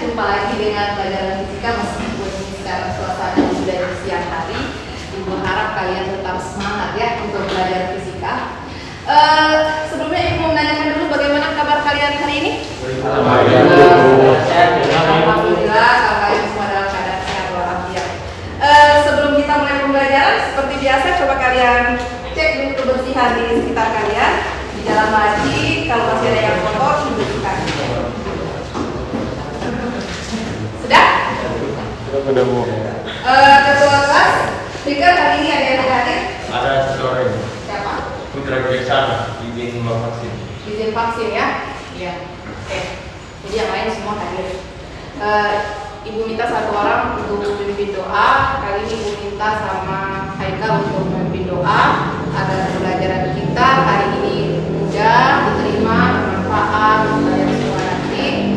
jumpa lagi dengan pelajaran fisika meskipun sekarang suasana sudah di siang hari. Ibu harap kalian tetap semangat ya untuk belajar fisika. Sebelumnya Ibu mau menanyakan dulu bagaimana kabar kalian hari ini? Alhamdulillah, kalau kalian semua dalam keadaan sehat walafiat. Sebelum kita mulai pembelajaran, seperti biasa coba kalian cek dulu kebersihan di sekitar kalian. Di dalam laci, kalau masih ada yang kotor, dibersihkan. Sudah? Sudah Bu. Ketua kelas, speaker hari ini ada yang hadir? Ada seseorang. Siapa? Putra Kejaksaan izin vaksin. Izin vaksin ya? Iya. Oke. Jadi yang lain semua hadir. Ibu minta satu orang untuk memimpin doa. Kali ini Ibu minta sama Haikal untuk memimpin doa agar pembelajaran kita hari ini mudah, diterima, bermanfaat untuk kalian semua nanti.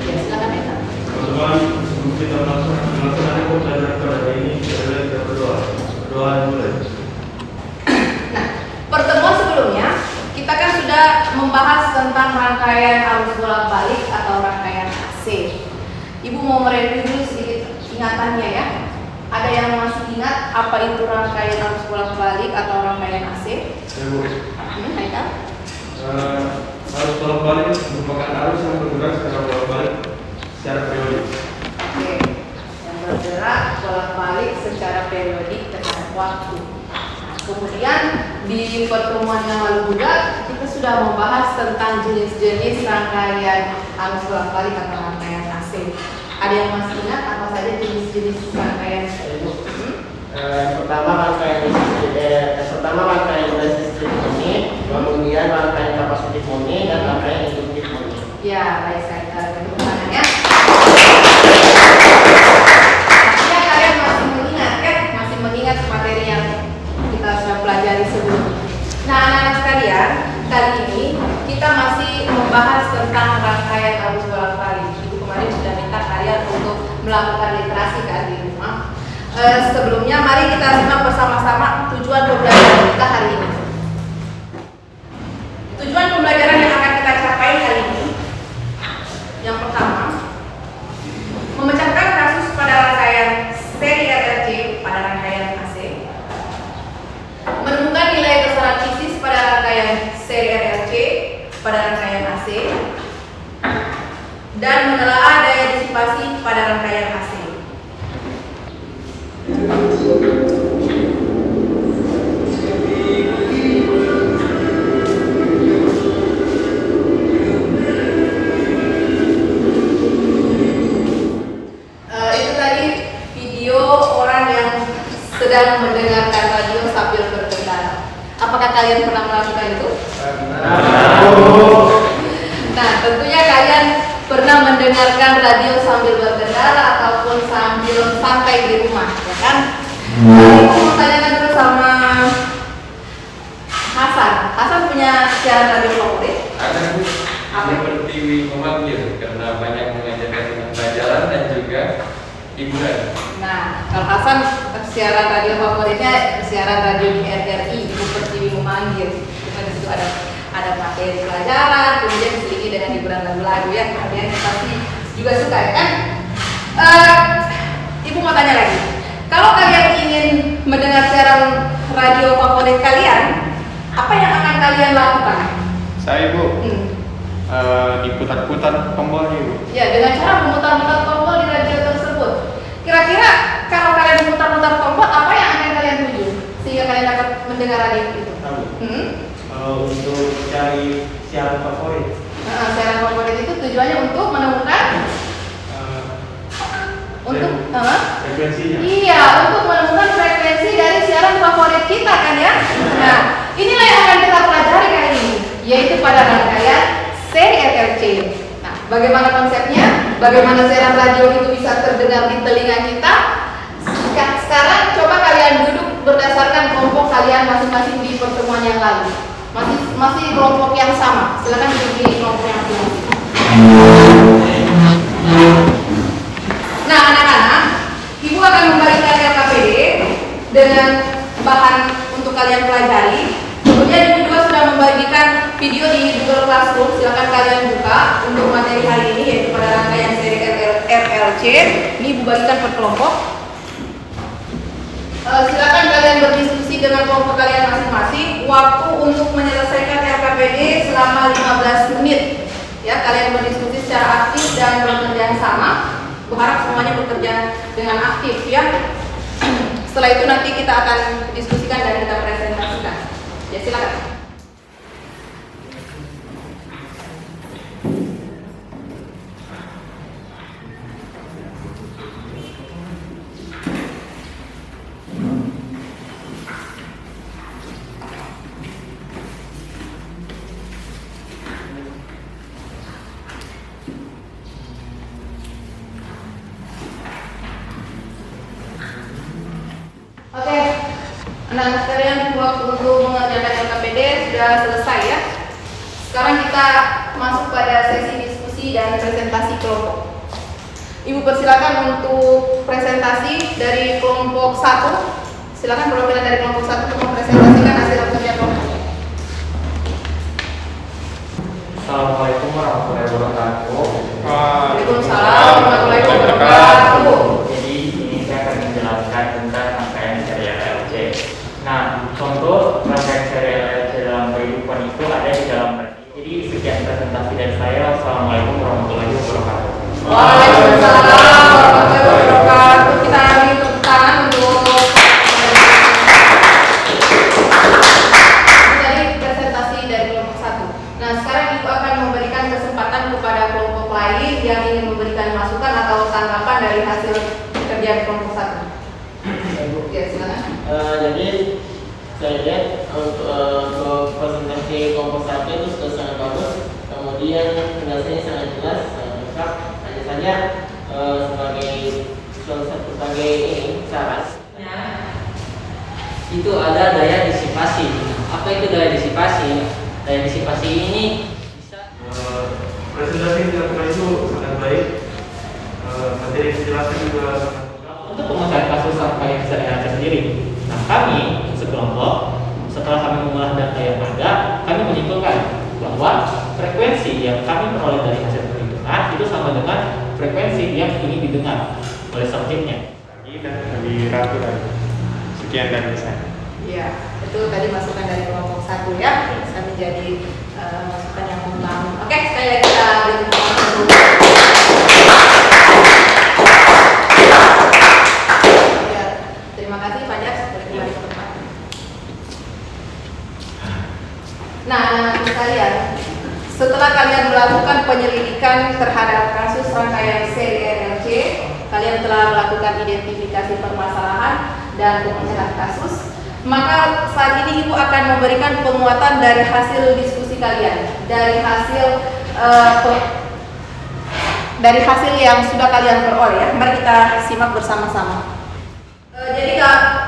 Ya, silakan Haikal. Teman-teman, sebelum kita melaksanakan pembelajaran pada ini, kita berdoa. Berdoa mulai. Nah, pertemuan sebelumnya kita kan sudah membahas tentang rangkaian arus bolak-balik atau rangkaian AC. Ibu mau mereview dulu sedikit ingatannya ya. Ada yang masih ingat apa itu rangkaian arus bolak-balik atau rangkaian AC? Haikal? Arus bolak-balik merupakan arus yang bergerak secara bolak-balik secara periodik. Oke, yang bergerak bolak-balik secara periodik terhadap waktu. Nah, kemudian di pertemuan yang lalu juga kita sudah membahas tentang jenis-jenis rangkaian arus bolak-balik atau rangkaian AC. Ada yang masih ingat apa saja jenis-jenis rangkaian? Pertama rangkaian resistif murni, kemudian rangkaian kapasitif murni, dan rangkaian induktif murni. Ya, baik sekali. Bagi pertanyaannya. Artinya kalian masih mengingat kan? Masih mengingat materi yang kita sudah pelajari sebelumnya. Nah, anak-anak sekalian, kali ini kita masih membahas tentang rangkaian arus bolak-balik. Ibu kemarin sudah minta kalian untuk melakukan literasi kan di rumah. Sebelumnya mari kita simak bersama-sama tujuan pembelajaran kita hari ini. Tujuan pembelajaran yang akan kita capai hari ini, yang pertama, memecahkan kasus pada rangkaian seri RLC pada rangkaian AC, menemukan nilai besaran fisis pada rangkaian seri RLC pada rangkaian AC, dan menelaah daya disipasi pada rangkaian AC. Itu tadi video orang yang sedang mendengarkan radio sambil berkendara. Apakah kalian pernah melakukan itu? Nah, tentunya kalian pernah mendengarkan radio sambil berkendara ataupun sambil santai di rumah, ya kan? Aku mau tanyakan dulu sama Hasan. Hasan punya siaran radio favorit? Ada Bu. Apa? Seperti memanggil karena banyak mengajarkan tentang pelajaran dan juga hiburan. Nah, kalau Hasan siaran radio favoritnya siaran radio di RRI, Pertiwi Memanggil. Cuma di situ ada materi pelajaran, kemudian diselingi dengan hiburan lagu-lagu ya. Kalian pasti juga suka ya kan? Ibu mau tanya lagi. Kalau kalian ingin mendengar siaran radio favorit kalian, apa yang akan kalian lakukan? Saya Bu, diputar-putar tombolnya Bu. Ya, dengan cara memutar-mutar tombol di radio tersebut. Kira-kira kalau kalian memutar-mutar tombol, apa yang akan kalian tuju sehingga kalian dapat mendengar radio itu? Untuk cari siaran favorit. Nah, siaran favorit itu tujuannya untuk menemukan frekuensinya. Iya, untuk menemukan frekuensi dari siaran favorit kita kan ya. Nah, inilah yang akan kita pelajari kali ini, yaitu pada rangkaian seri RLC. Nah, bagaimana konsepnya? Bagaimana siaran radio itu bisa terdengar di telinga kita? Sekarang coba kalian duduk berdasarkan kelompok kalian masing-masing di pertemuan yang lalu. Masih kelompok yang sama. Silakan duduk di kelompok yang masing-masing. Nah, anak-anak, Ibu akan membagikan LKPD dengan bahan untuk kalian pelajari. Kemudian Ibu juga sudah membagikan video di Google Classroom. Silakan kalian buka untuk materi hari ini, yaitu pada rangkaian seri RLC. RLC. Ini Ibu bagikan per kelompok. Silakan kalian berdiskusi dengan kelompok kalian masing-masing. Waktu untuk menyelesaikan RKPD selama 15 menit. Ya, kalian berdiskusi secara aktif dan bekerja sama. Berharap semuanya bekerja dengan aktif ya. Setelah itu nanti kita akan diskusikan dan kita presentasikan. Ya, silakan. Oke, anak-anak sekalian, waktu untuk mengerjakan LKPD sudah selesai ya. Sekarang kita masuk pada sesi diskusi dan presentasi kelompok. Ibu persilakan untuk presentasi dari kelompok 1. Silakan perwakilan dari kelompok 1 untuk mempresentasikan hasil kerja kelompok. Assalamualaikum warahmatullahi wabarakatuh. Waalaikumsalam warahmatullahi wabarakatuh. Jadi ini saya akan menjelaskan tentang rangkaian serial LC. Nah, contoh rangkaian serial LC dalam kehidupan itu ada di dalam radio. Jadi sekian presentasi dari saya. Assalamualaikum warahmatullahi wabarakatuh. Waalaikumsalam warahmatullahi wabarakatuh. Kita beri tepuk tangan untuk dari presentasi dari kelompok 1. Nah, sekarang Ibu akan memberikan kesempatan kepada kelompok lain yang ingin memberikan masukan atau tanggapan dari hasil kerja kelompok 1. Ya, silakan. Jadi saya lihat untuk presentasi kelompok 1 itu sudah sangat bagus. Kemudian penjelasannya sangat jelas, sangat lengkap. Hanya saja sebagai syarat. Itu ada daya disipasi. Apa itu daya disipasi? Daya disipasi ini bisa Presentasi yang dilakukan itu sangat baik. Materi yang dijelaskan juga sangat lengkap. Untuk pemecahan kasus rangkaian serial sendiri, nah kami sekelompok setelah kami mengolah data yang ada, kami menyimpulkan bahwa frekuensi yang kami peroleh dari hasil perhitungan itu sama dengan frekuensi yang ingin didengar oleh subjeknya. Dan lebih rapi lagi. Sekian dari saya. Ya, itu tadi masukan dari kelompok 1 ya. Bisa menjadi masukan yang membangun. Oke, sekali lagi kita beri tepuk tangan dulu. Ya, terima kasih Pak Jas, boleh kembali ke tempat. Nah, anak-anak sekalian, setelah kalian melakukan penyelidikan terhadap kasus rangkaian seri RLC, kalian telah melakukan identifikasi permasalahan dan pemecahan kasus. Maka saat ini Ibu akan memberikan penguatan dari hasil diskusi kalian, dari hasil yang sudah kalian peroleh ya. Mari kita simak bersama-sama. Jadi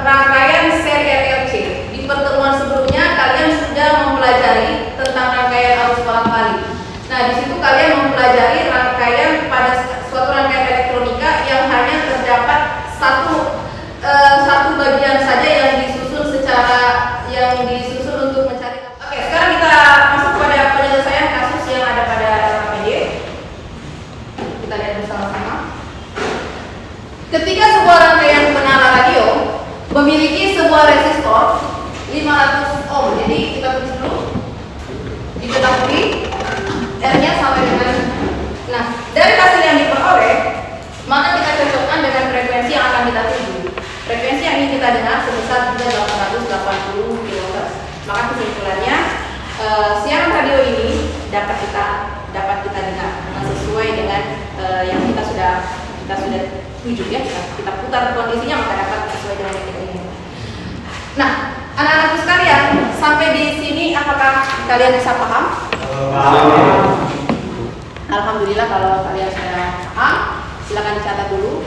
rangkaian seri RLC di pertemuan sebelumnya kalian sudah mempelajari tentang rangkaian arus bolak-balik. Nah, di situ kalian mempelajari rangkaian pada suatu rangkaian elektronika yang hanya terdapat satu bagian saja yang disusun untuk mencari. Oke, sekarang kita masuk pada penyelesaian kasus yang ada pada RKPD. Kita lihat bersama-sama. Ketika sebuah rangkaian penyala radio memiliki sebuah resistor 500 ohm. Jadi kita tulis dulu. Diketahui R-nya sampai dengan. Nah, dari hasil yang diperoleh, maka kita cocokkan dengan frekuensi yang akan kita tuju. Frekuensi yang ingin kita dengar sebesar 880 kHz. Maka kesimpulannya siaran radio ini dapat kita dengar sesuai dengan yang kita sudah tuju ya. Kita putar kondisinya maka dapat sesuai dengan yang kita inginkan. Nah, anak-anakku sekalian, sampai di sini apakah kalian bisa paham? Alhamdulillah kalau kalian sudah paham, silakan dicatat dulu.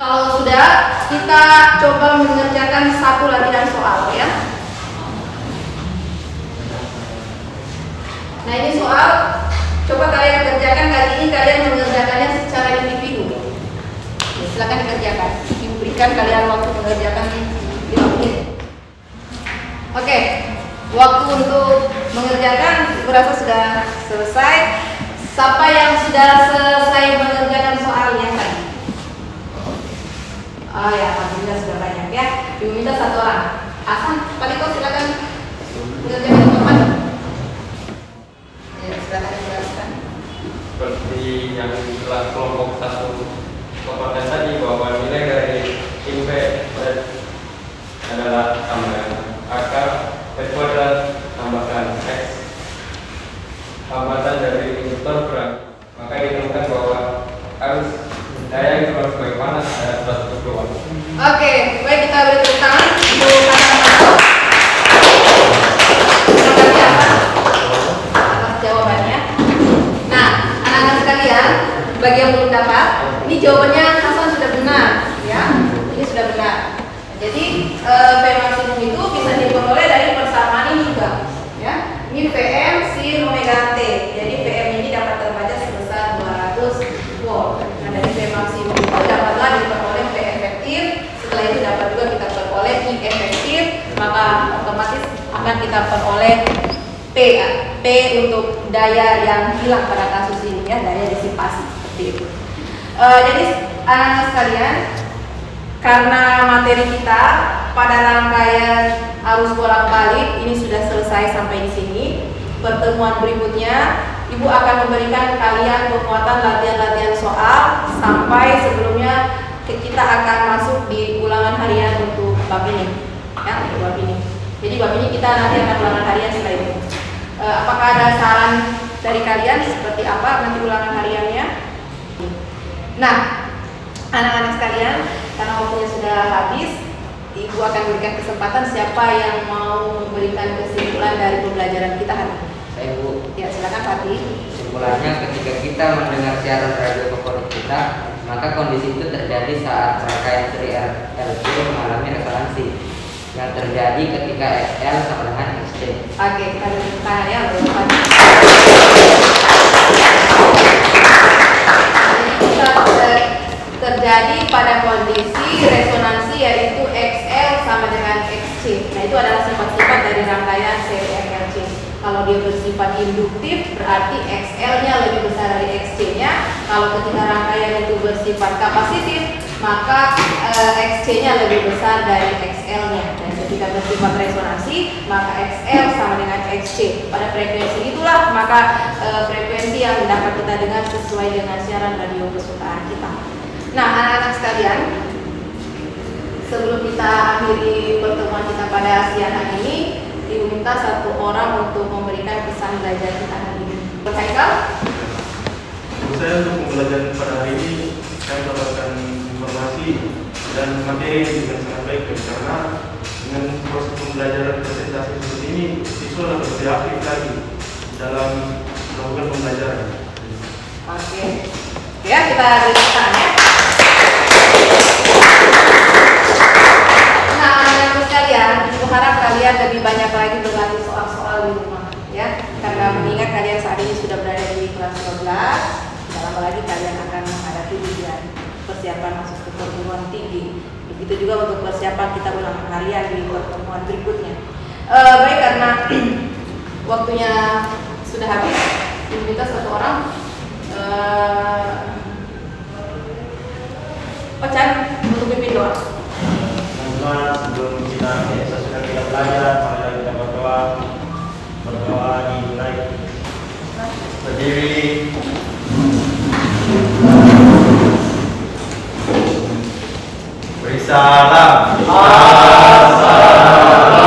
Kalau sudah, kita coba mengerjakan satu latihan soal ya. Nah, ini soal coba kalian kerjakan. Kali ini kalian mengerjakannya secara individu. Ya, silakan dikerjakan. Diberikan kalian waktu mengerjakan 5 menit. Oke, waktu untuk mengerjakan berasa sudah selesai. Siapa yang sudah selesai mengerjakan soalnya tadi? harus daya itu harus bagaimana saya dapat keluar. Oke, baik, kita beri tepuk tangan untuk anak-anak. Terima kasih atas jawabannya. Nah, anak-anak sekalian, bagi yang belum dapat, ini jawabannya Hasan sudah benar, ya. Ini sudah benar. Jadi P maksimum itu bisa diperoleh dari persamaan ini juga, ya. Ini PM sin omega T. Jadi PM ini dapat terbaca sebesar 200 volt. Nah, dari P maksimum itu dapatlah diperoleh P efektif. Setelah itu dapat juga kita peroleh I efektif, maka otomatis akan kita peroleh P, ya. P untuk daya yang hilang pada kasus ini, ya, daya disipasi seperti itu. Jadi anak-anak sekalian, karena materi kita pada rangkaian arus bolak-balik ini sudah selesai sampai di sini. Pertemuan berikutnya, Ibu akan memberikan kalian penguatan latihan-latihan soal sampai sebelumnya kita akan masuk di ulangan harian untuk bab ini, ya, untuk bab ini. Jadi bab ini kita nanti akan ulangan harian setelah itu. Apakah ada saran dari kalian seperti apa nanti ulangan hariannya? Nah, anak-anak sekalian, karena waktunya sudah habis, Ibu akan berikan kesempatan siapa yang mau memberikan kesimpulan dari pembelajaran kita hari ini. Saya Bu. Ya, silakan Fatih. Kesimpulannya, ketika kita mendengar siaran radio favorit kita, maka kondisi itu terjadi saat rangkaian seri LC mengalami resonansi yang terjadi ketika XL sama dengan XC. Oke, kita beri tangan ya untuk Fatih. Terjadi pada kondisi resonansi yaitu XL sama dengan XC. Nah, itu adalah sifat-sifat dari rangkaian seri RLC. Kalau dia bersifat induktif, berarti XL-nya lebih besar dari XC-nya. Kalau ketika rangkaian itu bersifat kapasitif, maka XC-nya lebih besar dari XL-nya. Dan ketika bersifat resonansi, maka XL sama dengan XC. Pada frekuensi itulah maka frekuensi yang dapat kita dengar sesuai dengan siaran radio kesukaan kita. Nah, anak-anak sekalian, sebelum kita akhiri pertemuan kita pada siang hari ini, Ibu minta satu orang untuk memberikan pesan belajar kita hari ini. Haikal? Menurut saya untuk pembelajaran pada hari ini, saya mendapatkan informasi dan materi dengan sangat baik, karena dengan proses pembelajaran presentasi seperti ini, siswa dapat lebih aktif lagi dalam melakukan pembelajaran. Oke. Ya, kita beri tangan ya. Nah, anak-anak sekalian, Ibu harap kalian lebih banyak lagi berlatih soal-soal di rumah, ya. Karena mengingat kalian saat ini sudah berada di kelas 12, tidak lama lagi kalian akan menghadapi ujian persiapan masuk ke perguruan tinggi. Begitu juga untuk persiapan kita ulangan harian di pertemuan berikutnya. Baik, karena waktunya sudah habis, Ibu minta satu orang Ocan untuk pimpin doa. Teman-teman, sebelum kita selesai kita belajar, marilah kita berdoa dimulai. Berdiri. Beri salam. Assalamualaikum